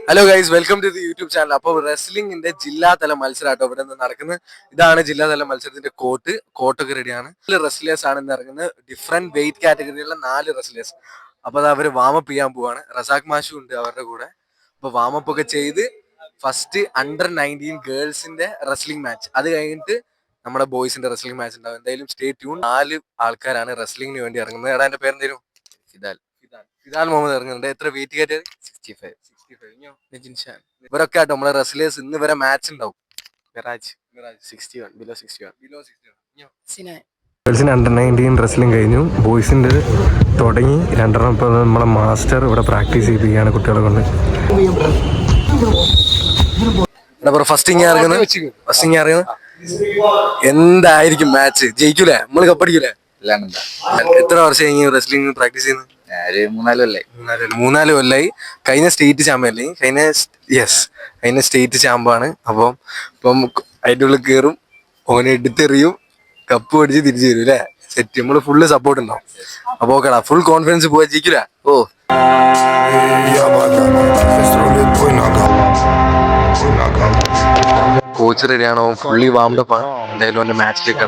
Hello guys, welcome to the YouTube channel. അപ്പോൾ റെസ്ലിംഗിന്റെ ജില്ലാതല മത്സരമാട്ടോ ഇവിടെ നിന്ന് നടക്കുന്നത്. ഇതാണ് ജില്ലാതല മത്സരത്തിന്റെ കോട്ടൊക്കെ റെഡിയാണ്. 4 റെസ്ലേഴ്സ് ആണ് ഇന്ന് ഇറങ്ങുന്നത്. ഡിഫറെന്റ് വെയിറ്റ് കാറ്റഗറിയിലുള്ള 4 റെസ്ലേഴ്സ്. അപ്പൊ അത് അവര് വാമപ്പ് ചെയ്യാൻ പോവാണ്. റസാഖ് മാഷും ഉണ്ട് അവരുടെ കൂടെ. അപ്പൊ വാമപ്പ് ഒക്കെ ചെയ്ത് ഫസ്റ്റ് അണ്ടർ-19 ഗേൾസിന്റെ റെസ്ലിംഗ് മാച്ച്, അത് കഴിഞ്ഞിട്ട് നമ്മുടെ ബോയ്സിന്റെ റെസ്ലിംഗ് മാച്ച് ഉണ്ടാവും. എന്തായാലും സ്റ്റേ ട്യൂൺ. 4 ആൾക്കാരാണ് റെസ്ലിംഗിന് വേണ്ടി ഇറങ്ങുന്നത്. എടാ എന്റെ പേരെന്തേലും? ഫിദാൽ മുഹമ്മദ് ഇറങ്ങുന്നുണ്ട്. എത്ര വെയിറ്റ് കാറ്റഗറി? 65. ഇവരൊക്കെ ആട്ടോ നമ്മളെ റെസ്ലേഴ്സ്. ഇന്ന് വരെ മാച്ച് ഉണ്ടാവും. ഗേൾസിന് അണ്ടർ-19 റെസ്ലിംഗ് കഴിഞ്ഞു. ബോയ്സിന്റെ തുടങ്ങി 2 ഇപ്പൊ നമ്മളെ മാസ്റ്റർ ഇവിടെ പ്രാക്ടീസ് ചെയ്യിപ്പിക്കുകയാണ് കുട്ടികളെ കൊണ്ട്. ഫസ്റ്റിങ് ഇറങ്ങുന്നത് എന്തായിരിക്കും മാച്ച്? ജയിക്കൂലേ? നമ്മള് കപ്പടിക്കൂലേ? എത്ര വർഷം റെസ്ലിംഗ് പ്രാക്ടീസ് ചെയ്യുന്നത്? 3-4 കൊല്ലായി. കഴിഞ്ഞ സ്റ്റേറ്റ് ചാമ്പ്യൻ കഴിഞ്ഞ സ്റ്റേറ്റ് ചാമ്പാണ്. ഇപ്പം അതിൻ്റെ ഉള്ളിൽ കയറും, ഓനെ എടുത്തെറിയും, കപ്പ് അടിച്ച് തിരിച്ചു വരും അല്ലേ? സെറ്റ്. നമ്മള് ഫുള്ള് സപ്പോർട്ട് ഉണ്ടാവും. അപ്പൊ ഓക്കെടാ, ഫുൾ കോൺഫിഡൻസ് പോവാ. ജയിക്കൂല? കോച്ച് റെഡിയാണോ? ഫുള്ളി വാംഡപ്പ് ആണ്. എന്തായാലും അവന്റെ മാച്ചിലേക്ക്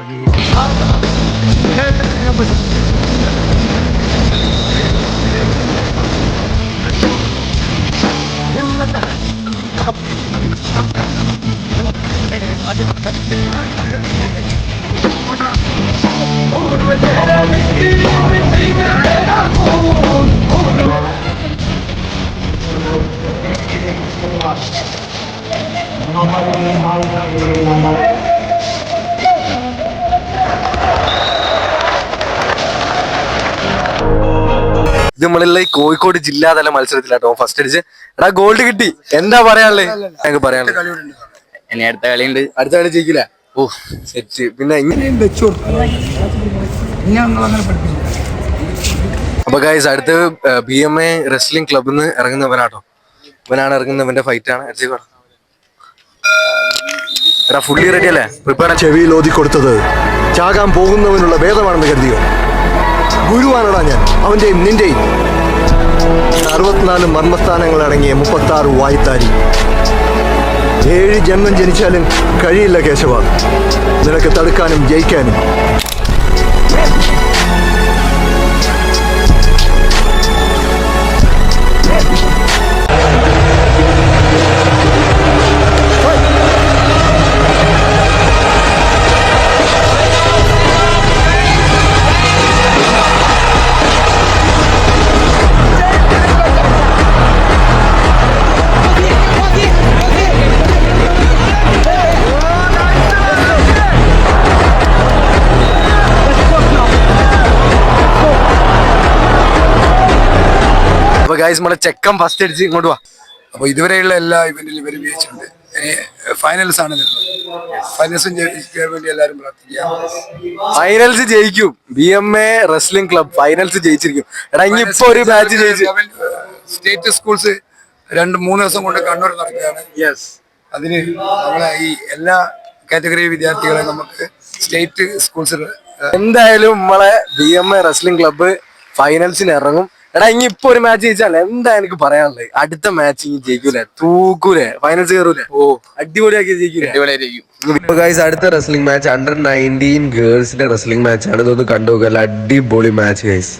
ഇത് നമ്മളുള്ള ഈ കോഴിക്കോട് ജില്ലാതല മത്സരത്തിലാട്ടോ ഫസ്റ്റ് അടിച്ച്. എടാ ഗോൾഡ് കിട്ടി. എന്താ പറയാനുള്ളത്? ഞങ്ങൾക്ക് പറയാനുള്ളത് അടുത്ത കളിയുണ്ട്. അടുത്ത കളി ജയിക്കില്ല? സെറ്റ്. പിന്നെ അപ്പൊ ഗൈസ്, അടുത്ത് BMA റെസ്ലിംഗ് ക്ലബിൽ നിന്ന് ഇറങ്ങുന്നവനാട്ടോ. ഇവനാണ് ഇറങ്ങുന്നവന്റെ ഫൈറ്റ് ആണ്. എടാ ഫുള്ളി റെഡി അല്ലേ? പ്രിപ്പയർ. ചെവിയിൽ ഓതി കൊടുത്തത് ചാകാൻ പോകുന്നവനുള്ള വേദമാണെന്ന് കരുതിയോ? ഗുരുവാനടാ ഞാൻ, അവന്റെയും നിന്റെയും. 64 മർമ്മസ്ഥാനങ്ങൾ അടങ്ങിയ 36 വായ്ത്താരി. 7 ജന്മം ജനിച്ചാലും കഴിയില്ല കേശവ നിനക്ക് തടുക്കാനും ജയിക്കാനും. ഗൈസ്, നമ്മളെ ചെക്കൻ ഫസ്റ്റ് അടിച്ച് ഇങ്ങോട്ട് വാ. അപ്പൊ ഇതുവരെയുള്ള എല്ലാ ഇവന്റിലും ഇവർ വിജയിച്ചിട്ടുണ്ട്. ഫൈനൽസ് ആണ് ഫൈനൽസും ജയിക്കാൻ വേണ്ടി എല്ലാവരും പ്രാർത്ഥിക്കുക. ഫൈനൽസ് ജയിക്കും. BMA റെസ്ലിംഗ് ക്ലബ് ഫൈനൽസ് ജയിച്ചിരിക്കും. എടാ ഇനിയിപ്പോ ഒരു മാച്ച് ജയിച്ചു. സ്റ്റേറ്റ് സ്കൂൾസ് 2-3 ദിവസം കൊണ്ട് കണ്ണൂർ നടക്കുകയാണ്. അതിന് നമ്മളെ ഈ എല്ലാ കാറ്റഗറി വിദ്യാർത്ഥികളെ നമുക്ക് സ്റ്റേറ്റ് സ്കൂൾസ് എന്തായാലും നമ്മളെ BMA റെസ്ലിംഗ് ക്ലബ്ബ് ഫൈനൽസിന് ഇറങ്ങും. എടാ ഇനി ഇപ്പൊ ഒരു മാച്ച് ജയിച്ചാൽ എന്താ എനിക്ക് പറയാനുള്ളത്? അടുത്ത മാച്ച് ഇനി ജയിക്കൂലേ? തൂക്കൂലേ? ഫൈനൽസ് കയറൂലേ? അടിപൊളിയാക്കി ജയിക്കൂലേ? അടുത്ത wrestling match under-19 ഗേൾസിന്റെ wrestling match ആണ്. ഇതൊന്ന് കണ്ടുനോക്കുക. അടിപൊളി മാച്ച് ഗൈസ്.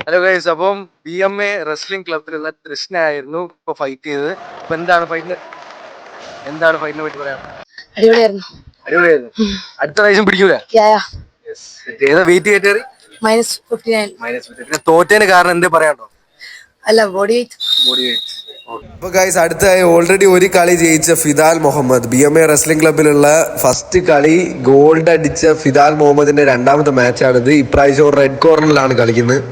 ഹലോ ഗൈസ്, അപ്പം BMA റെസ്ലിംഗ് ക്ലബിലുള്ള കൃഷ്ണ ആയിരുന്നു ഇപ്പൊ ഫൈറ്റ് ചെയ്തത്. അപ്പൊ എന്താണ് ഫൈറ്റിനെ പറ്റി പറയാം? അടിപൊളിയായിരുന്നു. അടുത്ത പ്രാവശ്യം പിടിക്കൂല? ഏതാ വെയിറ്റ് കാറ്റഗറി? -59. തോറ്റേന് കാരണം എന്താ പറയാണ്ടോ? Body weight. അപ്പൊ ഗൈസ്, അടുത്തായി ഓൾറെഡി ഒരു കളി ജയിച്ച ഫിദാൽ മുഹമ്മദ്, BMA റെസ്ലിംഗ് ക്ലബിലുള്ള ഫസ്റ്റ് കളി ഗോൾഡ് അടിച്ച ഫിദാൽ മുഹമ്മദിന്റെ 2ാമത്തെ മാച്ചാണിത്. ഇപ്രാവശ്യം റെഡ് കോർണറിലാണ് കളിക്കുന്നത്.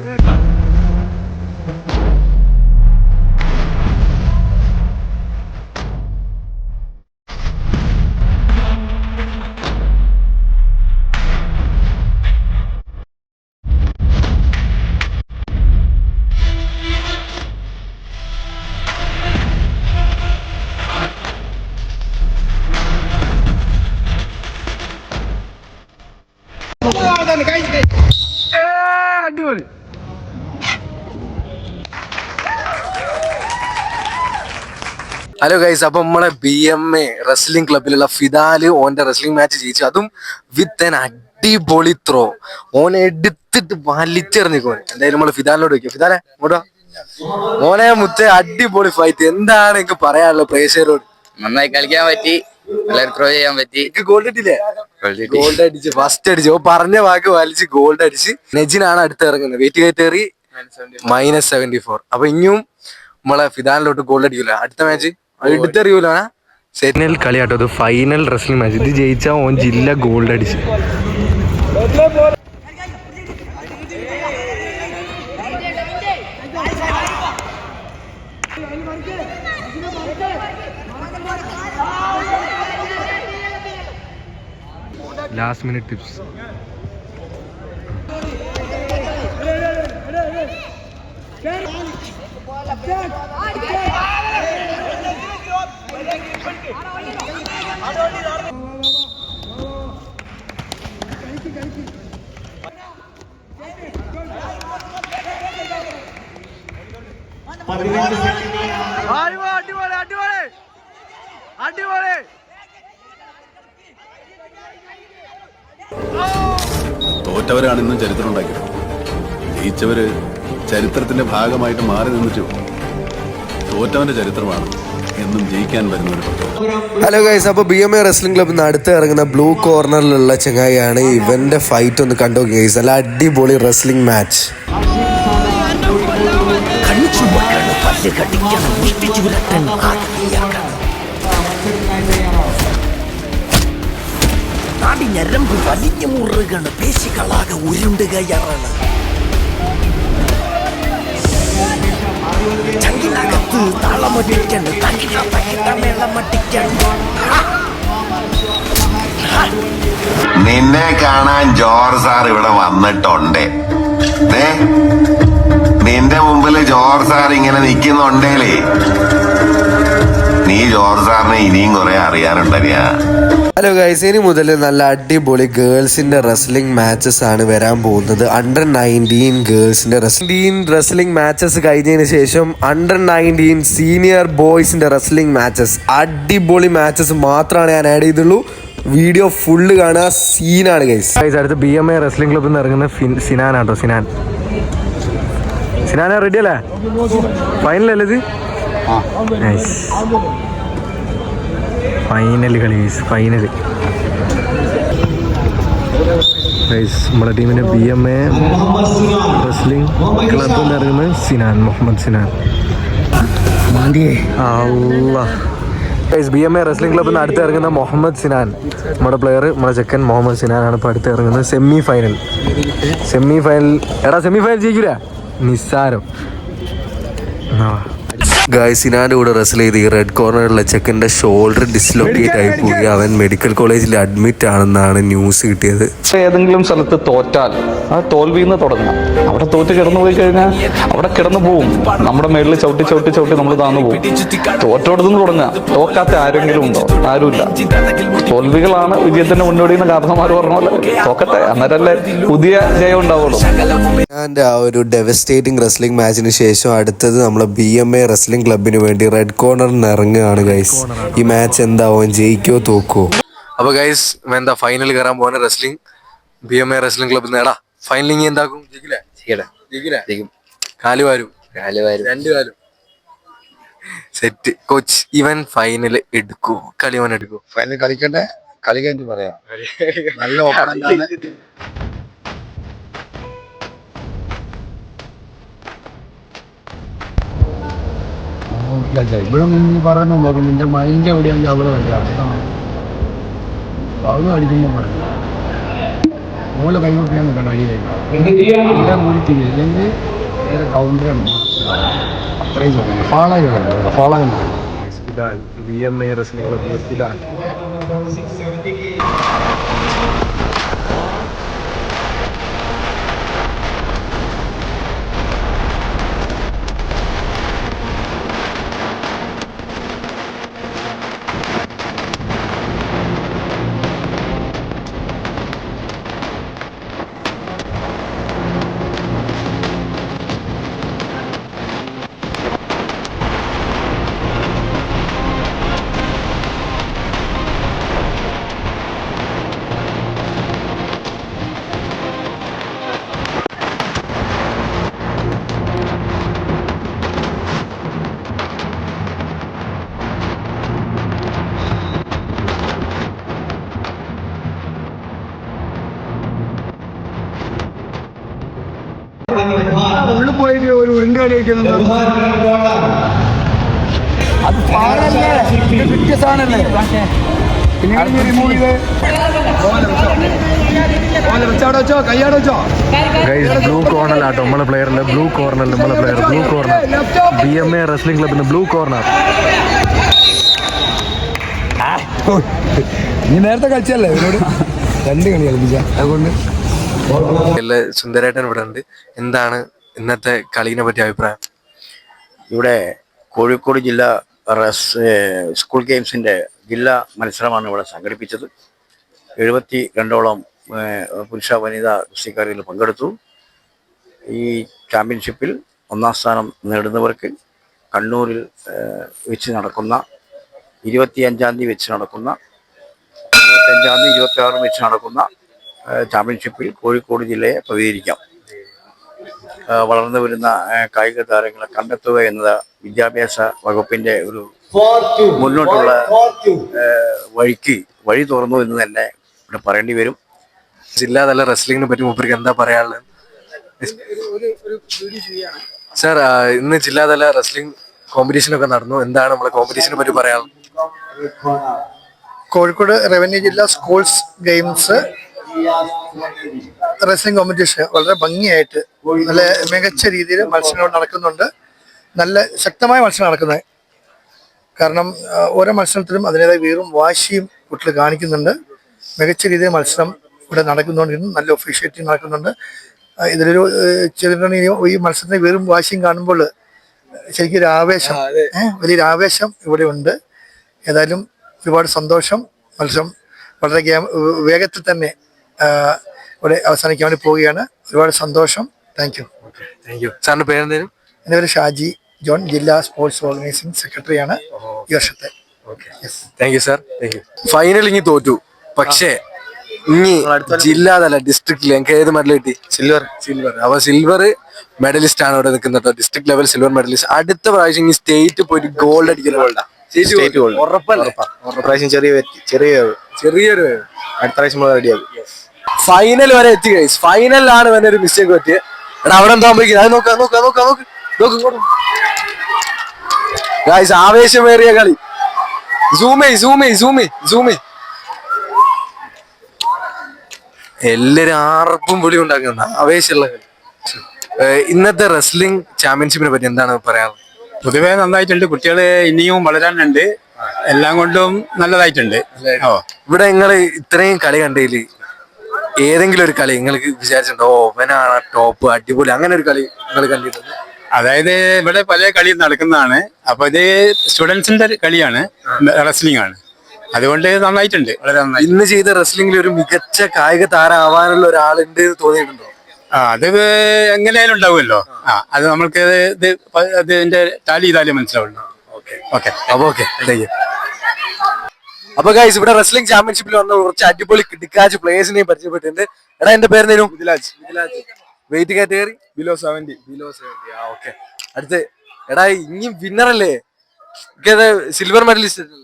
ഹലോ ഗൈസ്, അപ്പൊ നമ്മളെ BMA റെസ്ലിംഗ് ക്ലബിലുള്ള ഫിദാല് ഓന്റെ റെസ്ലിംഗ് മാച്ച് ജയിച്ചു, അതും വിത്ത് ആൻ അടിപൊളി ത്രോ. ഓനെ എടുത്തിട്ട് വലിച്ചെറിഞ്ഞിക്കോ. എന്തായാലും നമ്മള് ഫിദാലിനോട് ചോദിക്കും. ഫിദാലെ ഇങ്ങോട്ടോ. മോനെ മുത്തേ, അടിപൊളി ഫൈറ്റ്. എന്താണ് എനിക്ക് പറയാനുള്ളത് പ്രേക്ഷകരോട്? നന്നായി കളിക്കാൻ പറ്റി, നല്ല ത്രോ ചെയ്യാൻ പറ്റി. ഗോൾഡ് ഇട്ടില്ലേ? ഗോൾഡ് അടിച്ച്, ഫസ്റ്റ് അടിച്ച്. ഓ പറഞ്ഞ വാക്ക് വലിച്ച് ഗോൾഡ് അടിച്ച്. നെജിനാണ് അടുത്ത് ഇറങ്ങുന്നത്. വെയിറ്റ് കയറ്റേറി -74. അപ്പൊ ഇനിയും നമ്മളെ ഫിദാലിലോട്ട് ഗോൾഡ് അടിക്കൂല. അടുത്ത മാച്ച് എടുത്തെറിയൂല. സെറ്റിനൽ കളിയാട്ടോ, അത് ഫൈനൽ റെസ്ലിംഗ് മാച്ച്. ഇത് ജയിച്ചാൽ ഓൻ ജില്ല ഗോൾഡ് അടിച്ച്. Last minute tips. തോറ്റവരാണ് ഇന്നും ചരിത്രം ഉണ്ടാക്കിയത്. ജയിച്ചവര് ചരിത്രത്തിന്റെ ഭാഗമായിട്ട് മാറി നിന്നിട്ടു. തോറ്റവന്റെ ചരിത്രമാണ് എന്നും ജയിക്കാൻ വരുന്നവർ. ഹലോ ഗൈസ്, അപ്പോൾ BMA റെസ്ലിംഗ് ക്ലബിൽ നിന്ന് അടുത്ത് ഇറങ്ങുന്ന ബ്ലൂ കോർണറിലുള്ള ചങ്ങായിയാണ്. ഇവന്റെ ഫൈറ്റ് ഒന്ന് കണ്ടോ ഗൈസ്. നല്ല അടിപൊളി റെസ്ലിംഗ് മാച്ച്. ഞരമ്പ് വലിഞ്ഞു മുറുകണ്, പേശികളാകെ ഉരുണ്ടുകയറാണ്. ചങ്കിനകത്ത് താളമടിക്കണ്, മേളമടിക്കണ്. നിന്നെ കാണാൻ ജോർജ് സാർ ഇവിടെ വന്നിട്ടുണ്ട്. നിന്റെ മുമ്പിൽ ജോർജ് സാർ ഇങ്ങനെ നിൽക്കുന്നുണ്ടേലേ, നീ ജോർജ് സാറിനെ ഇനിയും കുറെ അറിയാനുണ്ടറിയാ. ഹലോ ഗൈസ്, ഇനി മുതൽ നല്ല അടിപൊളി ഗേൾസിന്റെ റെസ്ലിംഗ് മാച്ചസ് ആണ് വരാൻ പോകുന്നത്. Under-19 ഗേൾസിന്റെ റെസ്ലിംഗ് മാച്ചസ് കഴിഞ്ഞതിന് ശേഷം Under-19 സീനിയർ ബോയ്സിന്റെ റെസ്ലിംഗ് മാച്ചസ്, അടിപൊളി മാച്ചസ് മാത്രമാണ് ഞാൻ ആഡ് ചെയ്തുള്ളൂ. വീഡിയോ ഫുള്ള് കാണുക, സീനാണ് ഗൈസ്. അടുത്ത് BMA റെസ്ലിംഗ് ക്ലബിൽ നിന്ന് ഇറങ്ങുന്ന സിനാനാട്ടോ. സിനാന റെഡി അല്ലേ? ഫൈനലല്ലേ ഇത്? ഫൈനൽ കളി, ഫൈനൽ നമ്മുടെ ടീമിന്റെ BMA റെസ്ലിംഗ് ക്ലബിൽ നിന്ന് ഇറങ്ങുന്നത് സിനാൻ, മുഹമ്മദ് സിനാൻ. BMA റെസ്ലിംഗ് ക്ലബിൽ നിന്ന് അടുത്ത് ഇറങ്ങുന്ന മുഹമ്മദ് സിനാൻ, നമ്മുടെ പ്ലെയർ, നമ്മുടെ ചെക്കൻ മുഹമ്മദ് സിനാനാണ് ഇപ്പോൾ അടുത്ത് ഇറങ്ങുന്നത്. Semi final. എടാ സെമി ഫൈനൽ ജയിക്കൂല, നിസ്സാരം. ഗായ്, സിനാന്റെ കൂടെ റെസ്ൽ ചെയ്ത് ഈ റെഡ് കോർണറിലെ ചെക്കൻ്റെ ഷോൾഡർ ഡിസ്ലൊക്കേറ്റ് ആയി പോയി. അവൻ മെഡിക്കൽ കോളേജിൽ അഡ്മിറ്റ് ആണെന്നാണ് ന്യൂസ് കിട്ടിയത്. ഏതെങ്കിലും സ്ഥലത്ത് തോറ്റാൽ ആ തോൽവിന്ന് തുടങ്ങാം. അവിടെ തോറ്റ് കിടന്നു പോയി കഴിഞ്ഞാൽ അവിടെ കിടന്നു പോവും. നമ്മുടെ മേളിൽ ചവിട്ടി നമ്മൾ താന്നു പോകും. തോറ്റോടത്തുനിന്ന് തുടങ്ങാം. തോക്കാത്ത ആരെങ്കിലും ഉണ്ടോ? ആരുമില്ല. തോൽവികളാണ് വിജയത്തിന്റെ മുന്നോടി എന്ന് കാരണന്മാർ പറഞ്ഞ പോലെ തോക്കട്ടെ, അന്നേരല്ലേ പുതിയ ജയം ഉണ്ടാവുള്ളൂ. സിനാന്റെ ആ ഒരു ഡെവസ്റ്റേറ്റിംഗ് റെസ്ലിംഗ് മാച്ചിന് ശേഷം അടുത്തത് നമ്മളെ BMA റെസ്ലിംഗ് ക്ലബിന് വേണ്ടി റെഡ് കോർണറിന് ഇറങ്ങുകയാണ് ഗൈസ്. ഈ മാച്ച് എന്താവും, ജയിക്കോ തോക്കോ? അപ്പൊ ഗൈസ്, എന്താ ഫൈനൽ കയറാൻ പോകുന്ന റെസ്ലിംഗ് BMA റെസ്ലിംഗ് ക്ലബ് നേടാ. ഫൈനലിങ് എന്താക്കും? ജയിക്കില്ല. കാലുവാരും 2 കാലും സെറ്റ്. കോച്ച്, ഇവൻ ഫൈനൽ എടുക്കൂ? കളിവൻ എടുക്കൂ? ഫൈനൽ കളിക്കണ്ടേ? കളി കഴിഞ്ഞ് പറയാം. നല്ല ഓപ്പണന്റാണ്. ഇവിടെ നിന്ന് പറയുന്നുണ്ടോ നിന്റെ മൈൻഡ് എവിടെയാണെങ്കിൽ അവിടെ അത് അടിക്കുമ്പോൾ പറഞ്ഞു ഓലെ കൈകൊട്ടിയാണ് കേട്ടോ അടി കഴിഞ്ഞു മുഴിക്കില്ല, ഇല്ലെങ്കിൽ വേറെ കൗണ്ടറാണ്. അത്രയും ഫോളോ BMA റെസ്ലിംഗ് ക്ലബ്. ഉരുണ്ട് കളി കളിക്കുന്നത് അത് പാടല്ലേ വ്യത്യസ്തമാണല്ലേ പിന്നെ റിമൂവ് ചെയ്ത് വെച്ചാടോ വെച്ചോ കയ്യാടോ വെച്ചോ ബ്ലൂ കോർണറിലാട്ടോ നമ്മളെ പ്ലെയറിന്റെ ബ്ലൂ കോർണർ നമ്മളെ player blue corner BMA wrestling ക്ലബിന്റെ ബ്ലൂ കോർണർ. നീ നേരത്തെ കളിച്ചല്ലേ ഇവരോട് 2 കളി കളിപ്പിച്ച അതുകൊണ്ട് സുന്ദരേട്ടൻ ഇവിടെ ഉണ്ട്. എന്താണ് ഇന്നത്തെ കളീനെ പറ്റി അഭിപ്രായം? ഇവിടെ കോഴിക്കോട് ജില്ലാ സ്കൂൾ ഗെയിംസിൻ്റെ ജില്ലാ മത്സരമാണ് ഇവിടെ സംഘടിപ്പിച്ചത്. 72ഓളം പുരുഷ വനിതാ ഗുസ്തിക്കാരിൽ പങ്കെടുത്തു. ഈ ചാമ്പ്യൻഷിപ്പിൽ 1ാം സ്ഥാനം നേടുന്നവർക്ക് കണ്ണൂരിൽ വെച്ച് നടക്കുന്ന 25-ാം തീയതി വെച്ച് നടക്കുന്ന 25-ാം തീയതി 26 വെച്ച് നടക്കുന്ന ചാമ്പ്യൻഷിപ്പിൽ കോഴിക്കോട് ജില്ലയെ പ്രതിനിധീകരിക്കാം. വളർന്നു വരുന്ന കായിക താരങ്ങളെ കണ്ടെത്തുക എന്നത് വിദ്യാഭ്യാസ വകുപ്പിന്റെ ഒരു മുന്നോട്ടുള്ള വഴി തുറന്നു എന്ന് തന്നെ ഇവിടെ പറയേണ്ടി വരും. ജില്ലാതല റെസ്ലിംഗിനെ പറ്റി മൂപ്പർക്ക് എന്താ പറയാനുള്ളത്? സാർ, ഇന്ന് ജില്ലാതല റെസ്ലിംഗ് കോമ്പറ്റീഷൻ ഒക്കെ നടന്നു. എന്താണ് നമ്മളെ കോമ്പറ്റീഷനെ പറ്റി പറയാനുള്ളത്? കോഴിക്കോട് റവന്യൂ ജില്ലാ സ്കൂൾസ് ഗെയിംസ് റെസ്ലിംഗ് കോമ്പറ്റീഷൻ വളരെ ഭംഗിയായിട്ട് നല്ല മികച്ച രീതിയിൽ മത്സരങ്ങൾ നടക്കുന്നുണ്ട്. നല്ല ശക്തമായ മത്സരം നടക്കുന്നത്. കാരണം ഓരോ മത്സരത്തിലും അതിൻ്റെതായ വീറും വാശിയും കുട്ടികൾ കാണിക്കുന്നുണ്ട്. മികച്ച രീതിയിൽ മത്സരം ഇവിടെ നടക്കുന്നുണ്ട്. നല്ല ഒഫീഷ്യേറ്റിംഗ് നടക്കുന്നുണ്ട്. ഇതിലൊരു ഈ മത്സരത്തിന് വീറും വാശിയും കാണുമ്പോൾ ശരിക്കും ഒരു ആവേശം, വലിയൊരു ആവേശം ഇവിടെ ഉണ്ട്. ഏതായാലും ഒരുപാട് സന്തോഷം. മത്സരം വളരെ വേഗത്തിൽ തന്നെ ഇവിടെ അവസാനിക്കാൻ വേണ്ടി പോവുകയാണ്. ഒരുപാട് സന്തോഷം. Thank you. സാറിന്റെ പേരെന്തേലും? എൻ്റെ പേര് ഷാജി ജോൺ, ജില്ലാ സ്പോർട്സ് ഓർഗനൈസിംഗ് സെക്രട്ടറിയാണ് ഈ വർഷത്തെ. Thank you sir. Thank you. Final ഇനി തോറ്റു, പക്ഷേ ഇനി ജില്ലാതല ഡിസ്ട്രിക്റ്റിൽ എനിക്ക് ഏത് മെഡൽ കിട്ടി? സിൽവർ. അപ്പൊ സിൽവർ മെഡലിസ്റ്റ് ആണ് ഇവിടെ നിൽക്കുന്നത്. District level silver medallist. അടുത്ത പ്രാവശ്യം ഇനി സ്റ്റേറ്റ് പോയിട്ട് ഗോൾഡ് അടിക്കുന്ന ചെറിയൊരു അടുത്ത പ്രാവശ്യം റെഡിയാകും. ഫൈനൽ വരെ എത്തി ഗൈസ്. ഫൈനലിലാണ് ഇവന്റെ ഒരു മിസ്റ്റേക്ക് പറ്റിയത്. എടാ അവിടെ എന്താ അത് നോക്ക് ഗൈസ്, ആവേശമേറിയ കളി. സൂമി എല്ലാരും ആർപ്പും പൊളി ഉണ്ടാക്കുന്ന ആവേശമുള്ള കളി. ഇന്നത്തെ റെസ്ലിംഗ് ചാമ്പ്യൻഷിപ്പിനെ പറ്റി എന്താണ് പറയാറ്? പൊതുവെ നന്നായിട്ടുണ്ട്. കുട്ടികള് ഇനിയും വളരാനുണ്ട്. എല്ലാം കൊണ്ടും നല്ലതായിട്ടുണ്ട്. ഇവിടെ നിങ്ങള് ഇത്രയും കളി കണ്ടതില് ഏതെങ്കിലും ഒരു കളി നിങ്ങൾക്ക് വിചാരിച്ചിട്ടുണ്ടോ അവനാണ് ടോപ്പ് അടിപൊളി, അങ്ങനെ ഒരു കളി നിങ്ങൾ കണ്ടിട്ടുണ്ട്? അതായത് ഇവിടെ പല കളി നടക്കുന്നതാണ്. അപ്പൊ ഇത് സ്റ്റുഡൻസിന്റെ കളിയാണ്, റെസ്ലിംഗ് ആണ്. അതുകൊണ്ട് നന്നായിട്ടുണ്ട്, വളരെ നന്നായി. ഇന്ന് ചെയ്ത റെസ്ലിംഗിൽ ഒരു മികച്ച കായിക താരം ആവാനുള്ള ഒരാളുണ്ട് തോന്നിയിട്ടുണ്ടോ? അത് എങ്ങനെയായാലും ഉണ്ടാവുമല്ലോ. അത് നമ്മൾക്ക് ഇതിന്റെ ടാലി ചെയ്താലേ മനസ്സിലാവുള്ളൂ. അപ്പൊ ഗൈസ്, ഇവിടെ റെസ്ലിംഗ് ചാമ്പ്യൻഷിപ്പിൽ വന്ന കുറച്ച് അടിപൊളി കിടിക്കാച്ച് പ്ലേയേഴ്സിനെയും പരിചയപ്പെട്ടിട്ടുണ്ട്. എടാ എന്റെ പേര് Midlaj. Wait category below 70. Okay. അടുത്ത് എടാ ഇനി വിന്നർ അല്ലേ? സിൽവർ മെഡലിസ്റ്റ് അല്ലേ?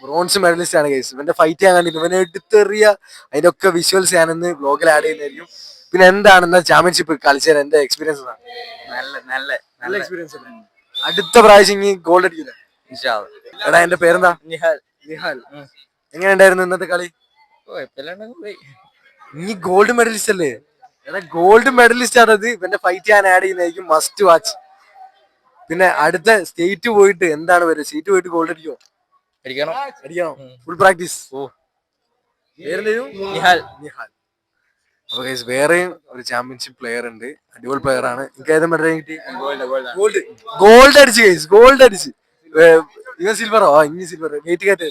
ബ്രോൺസ് മെഡലിസ്റ്റ് ആണ് ഗൈസ്. ഇവന്റെ ഫൈറ്റ് ചെയ്യാൻ കണ്ടില്ല. ഇവനെ എടുത്തെറിയ അതിന്റെ ഒക്കെ വിഷ്വൽസ് ഞാനിന്ന് ബ്ലോഗിൽ ആഡ് ചെയ്യുന്നതായിരിക്കും. പിന്നെ എന്താണ് ചാമ്പ്യൻഷിപ്പ് കളിച്ചാൽ എന്റെ എക്സ്പീരിയൻസ്? നല്ല എക്സ്പീരിയൻസ്. അടുത്ത പ്രാവശ്യം ഇനി ഗോൾഡ് അടിക്കില്ല. എടാ എന്റെ പേരെന്താ? നിഹാൽ. എങ്ങനെ ഉണ്ടായിരുന്നു ഇന്നത്തെ കളി? ഇനി ഗോൾഡ് മെഡലിസ്റ്റ് അല്ലേ? എടാ ഗോൾഡ് മെഡലിസ്റ്റ് ആണത്. ഇവന്റെ ഫൈറ്റ് ചെയ്യാൻ ആഡ് ചെയ്യുന്നതായിരിക്കും. Must watch. പിന്നെ അടുത്ത സ്റ്റേറ്റ് പോയിട്ട് എന്താണ് വരുന്നത്? സ്റ്റേറ്റ് പോയിട്ട് ഗോൾഡ് അടിക്കോ? അടിക്കണം. Full practice. നിഹാൽ. അപ്പൊ ഗൈസ്, വേറെയും ഒരു ചാമ്പ്യൻഷിപ്പ് പ്ലെയർ ഉണ്ട്. അടിപൊളി പ്ലെയർ ആണ്. എനിക്ക് ഏതാ മെഡൽ കിട്ടി? ഗോൾഡ് അടിച്ച് ഗൈസ്, ഗോൾഡ് അടിച്ച്. ഇവൻ സിൽവറോ? ഇനി silver. Weight cat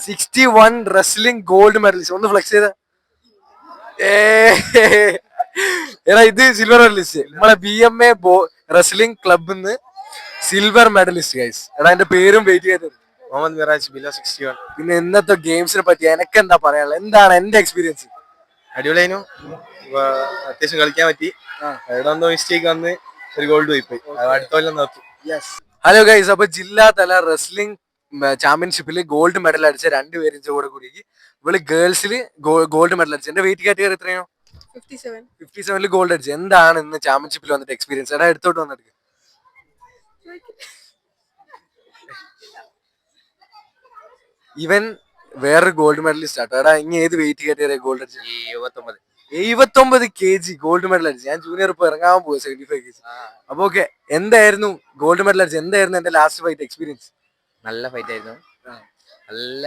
61 wrestling gold medalist. ഒന്ന് ഫ്ലെക്സ് ചെയ്ത. എടാ ഇത് സിൽവർ മെഡലിസ്റ്റ് നമ്മളെ BMA റെസ്ലിംഗ് ക്ലബിന്ന് സിൽവർ മെഡലിസ്റ്റ് ഗൈസ്. എടാ എന്റെ പേരും വെയിറ്റ് ചെയ്തത് മുഹമ്മദ് മിറാജ് ബിലോ 61. പിന്നെ ഇന്നത്തെ ഗെയിംസിനെ പറ്റി എനിക്ക് എന്താ പറയാനുള്ളത്? എന്താണ് എന്റെ എക്സ്പീരിയൻസ്? അടിപൊളിയായിരുന്നു. അത്യാവശ്യം കളിക്കാൻ പറ്റി. എവിടെന്തോ മിസ്റ്റേക്ക് വന്ന് ഒരു ഗോൾഡ് പോയി അടുത്ത കൊല്ലം നോക്കി. ഹലോ ഗൈസ്, അപ്പൊ ജില്ലാതല റെസ്ലിംഗ് ചാമ്പ്യൻഷിപ്പിൽ ഗോൾഡ് മെഡൽ അടിച്ച 2 പേരും കൂടെ കൂടി ഇവള് ഗേൾസിൽ ഗോൾഡ് മെഡൽ അടിച്ച. എന്റെ വെയിറ്റ് കാറ്റഗറി എത്രയോ? 57 ഗോൾഡ് അടിച്ചു. എന്താണ് ഇന്ന് ചാമ്പ്യൻഷിപ്പിൽ വന്നിട്ട് എക്സ്പീരിയൻസ്? എടാ എടുത്തോട്ട് വന്നിട്ട് ഇവൻ വേറൊരു ഗോൾഡ് മെഡലിസ്റ്റ് ആട്ടോ. എടാ ഇനി ഏത് വെയിറ്റ് കാറ്റഗറി ഗോൾഡ് അടിച്ചു? 79 kg ഗോൾഡ് മെഡൽ അടിച്ചു. ഞാൻ ജൂനിയർ ഇപ്പൊ ഇറങ്ങാൻ പോകും 75 kg. അപ്പൊ ഓക്കെ, എന്തായിരുന്നു ഗോൾഡ് മെഡൽ അടിച്ചു? എന്തായിരുന്നു എന്റെ ലാസ്റ്റ് ഫൈറ്റ് എക്സ്പീരിയൻസ്? നല്ല ഫൈറ്റ് ആയിരുന്നു. നല്ല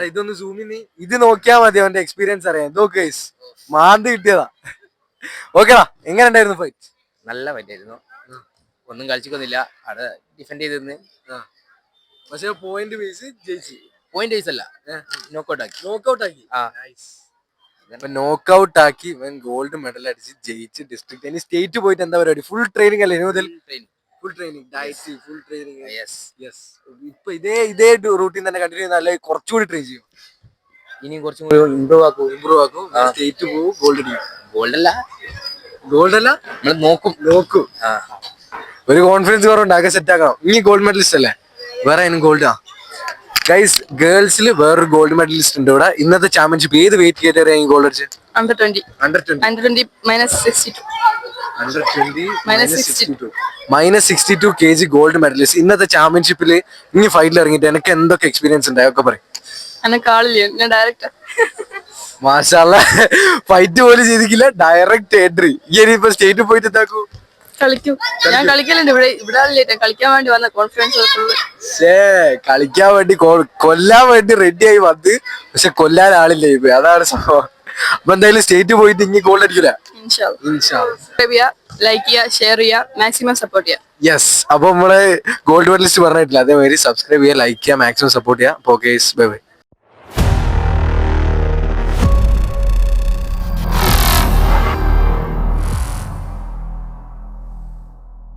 ഇതൊന്ന് സൂം ഇനി ഇത് നോക്കിയാ മതി, അവന്റെ എക്സ്പീരിയൻസ് അറിയാം. എന്തോ കേസ് മാന്ത് കിട്ടിയതാ. ഓക്കെടാ, എങ്ങനെ ഉണ്ടായിരുന്നു ഫൈറ്റ്? നല്ല ഫൈറ്റ് ആയിരുന്നു. ഒന്നും കളിച്ചിക്കൊന്നില്ല, അവിടെ ഡിഫെൻഡ് ചെയ്തിരുന്ന്. പക്ഷെ പോയിന്റ് ബേസ് ജയിച്ചു. പോയിന്റ് വൈസ് അല്ല, നോക്കൗട്ട് ആക്കി. നോക്കൗട്ട് ആക്കി ഇവൻ ഗോൾഡ് മെഡൽ അടിച്ച് ജയിച്ച് ഡിസ്ട്രിക്ട്. ഇനി സ്റ്റേറ്റ് പോയിട്ട് എന്താ പരിപാടി? ഫുൾ ട്രെയിനിങ് അല്ലേ? Full training, diet, full training. ഇപ്പൊ ഇതേ റൂട്ടീൻ തന്നെ കണ്ടിന്യൂ ചെയ്താൽ കുറച്ചുകൂടി ട്രെയിൻ ചെയ്യും. ഇനിയും കുറച്ചും കൂടി ഇമ്പ്രൂവ് ആക്കും. സ്റ്റേറ്റ് പോകും, ഗോൾഡ് അടിക്കും. ഗോൾഡ് അല്ല നമ്മൾ നോക്കും. ഒരു കോൺഫിഡൻസ് കുറവുണ്ട്, ആകെ സെറ്റ് ആക്കണം. ഇനി ഗോൾഡ് മെഡലിസ്റ്റ് അല്ലേ? വേറെ അതിനും ഗോൾഡാ ഗൈസ്. ഗേൾസിൽ വേറൊരു ഗോൾഡ് മെഡലിസ്റ്റ് ഉണ്ട് ഇവിടെ. ഇന്നത്തെ ചാമ്പ്യൻഷിപ്പ് ഏത് വെയിറ്റ് കാറ്റഗറി ഗോൾഡ് അടിച്ചത്? Under 20 -62. -62 kg ഗോൾഡ് മെഡലിസ്റ്റ് ഇന്നത്തെ ചാമ്പ്യൻഷിപ്പിൽ. ഇനി ഫൈറ്റിൽ ഇറങ്ങിയിട്ട് എനിക്ക് എന്തൊക്കെ എക്സ്പീരിയൻസ് ഉണ്ടായി ഒക്കെ പറയും. ഞാൻ ഡയറക്ടർ. മാഷാഅല്ലാ, ഫൈറ്റ് പോലും ചെയ്തിട്ടില്ല, ഡയറക്റ്റ് എൻട്രി. ഇനിയിപ്പോ സ്റ്റേറ്റിൽ പോയിട്ട് എന്താക്കൂ? കളിക്കും. ഞാൻ കളിക്കലുണ്ട് ഇവിടെ കളിക്കാൻ വേണ്ടി വന്ന കോൺഫിഡൻസ്. കളിക്കാൻ വേണ്ടി കൊല്ലാൻ വേണ്ടി റെഡി ആയി വന്ന്, പക്ഷെ കൊല്ലാൻ ആളില്ല ഇപ്പൊ, അതാണ് സംഭവം. അപ്പൊ എന്തായാലും സ്റ്റേറ്റ് പോയിട്ട് ഇനി ഗോൾഡ് അടിക്കില്ല. ലൈക്ക് ചെയ്യുക, ഷെയർ ചെയ്യുക, മാക്സിമം സപ്പോർട്ട് ചെയ്യുക. യെസ്, അപ്പൊ നമ്മള് ഗോൾഡ് മെഡലിസ്റ്റ് പറഞ്ഞിട്ടില്ല, അതേമാതിരി സബ്സ്ക്രൈബ് ചെയ്യുക, ലൈക്ക് ചെയ്യുക, മാക്സിമം സപ്പോർട്ട് ചെയ്യുക. Okay, bye bye.